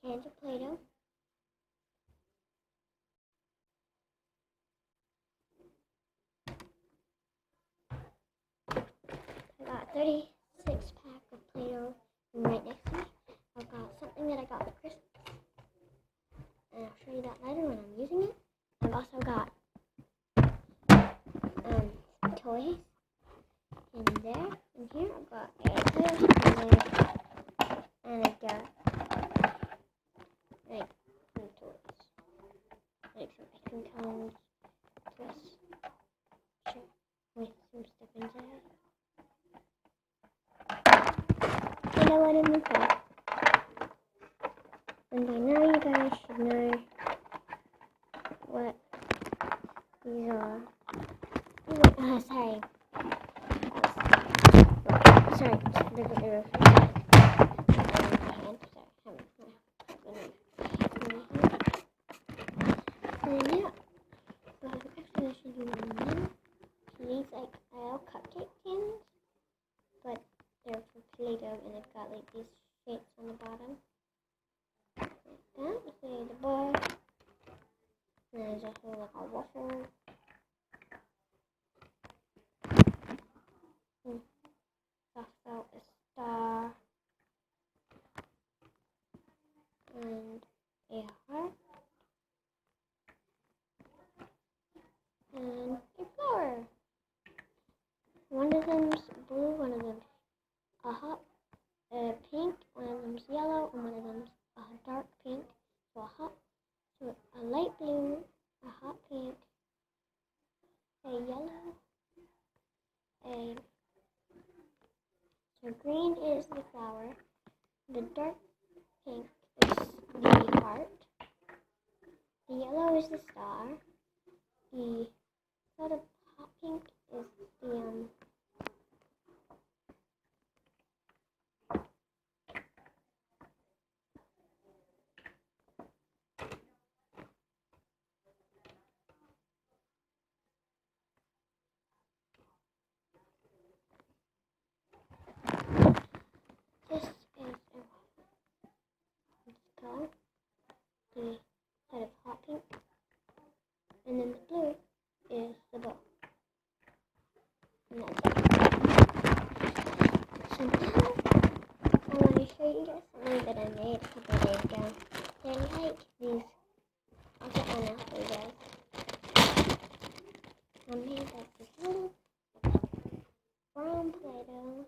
cans of Play-Doh. I got 36 pack of Play-Doh right next to me. I've got something that I got for Christmas. And I'll show you that later when I'm using it. I've also got toys in there. In here I've got a Play-Doh and I've got like some toys. Like some ice cream cones, twists, with some stuff inside. And I let them go. And by now you guys should know what these are. Sorry. Sorry, look at the roof. And yeah, so actually I should do one. These like cupcake tins, but they're for Play-Doh and they've got like these shapes on the bottom. Like that, you see the bar. And there's also like a waffle. Also a star. And a heart. And a flower. One of them's blue, one of them's pink, one of them's yellow, and one of them's dark pink. So a light blue, a hot pink, a yellow, so green is the flower, the dark pink is the heart, the yellow is the star, the sort of hot pink is the this is color, the sort of hot pink, and then the blue is the bow. And that's it. So now I want to show you guys something that I made a couple of days ago. They're like these. I'll get one out for you guys. I made like this little brown Play-Doh,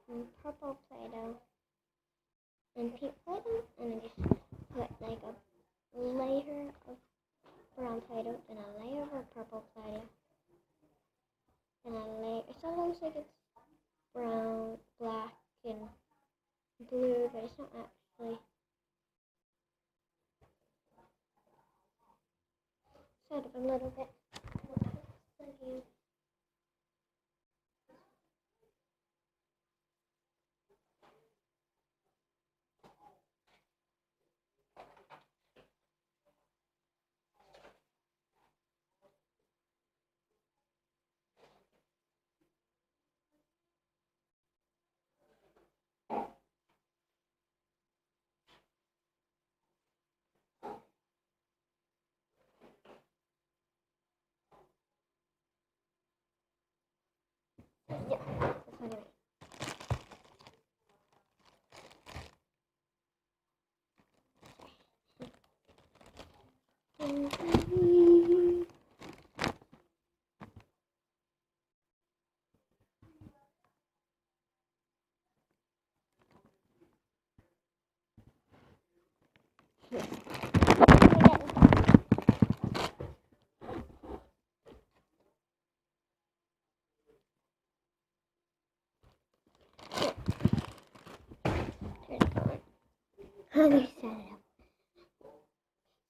and purple Play-Doh, and pink Play-Doh, and I just put like a layer of brown Play-Doh, and a layer of purple Play-Doh, and a layer. It sort of looks like it's brown, black, and blue, but it's not actually. Sort of a little bit. Yeah, that's what I made. Let me set it up.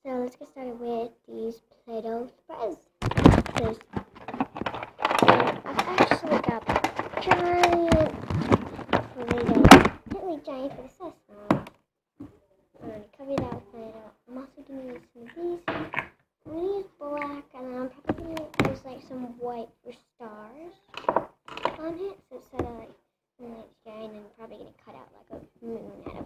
So let's get started with these Play-Doh spreads. Because I've actually got giant Play-Doh. Not really giant for the size. I'm going to cover it out with Play-Doh. I'm also going to use some of these. I'm going to use black, and then I'm probably going to use like some white for stars on it. So it's sort of like scary, and then I'm probably going to cut out like a moon out of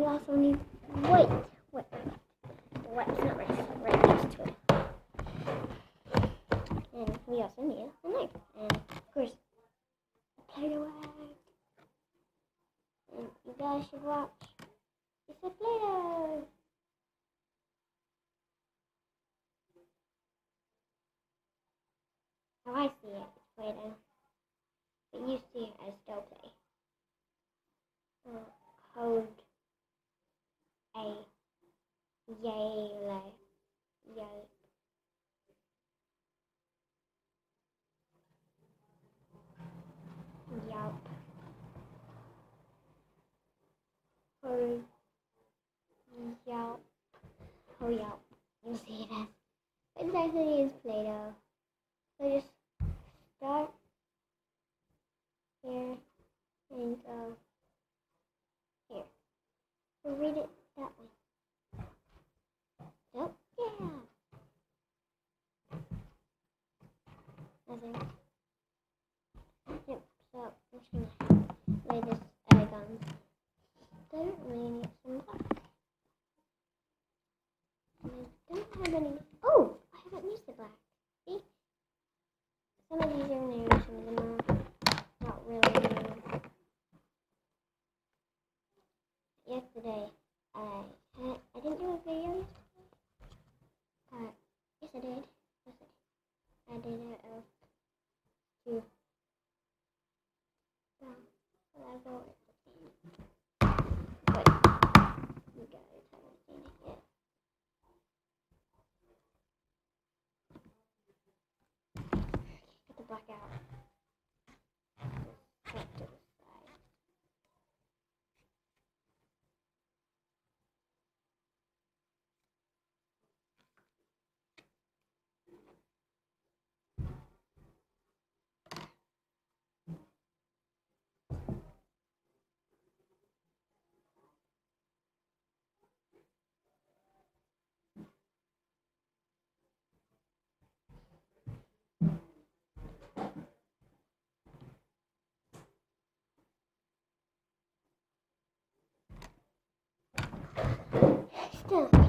we also need white. It's not right just to it. And we also need a knife. And of course, a Play-Doh egg. And you guys should watch. It's a Play-Doh. How I see it, it's Play-Doh. But you see it as Dough Play. Code A. Yay. Yelp. Or Yelp. Oh, Yelp. You'll see it as. It's actually is Play-Doh. So just start here and go here. So read it that way. Oh, yeah. Nothing. Yep, so I'm just gonna lay this egg on. Don't really need some black. And I don't have any. Oh, I haven't used the black. See? Some of these are new, some of them are not really new. Yesterday, I didn't do a video yesterday. Yes, I did. I did it of two. I go with the thing. But you guys haven't seen it yet. Get the black out. Just to the side. Still.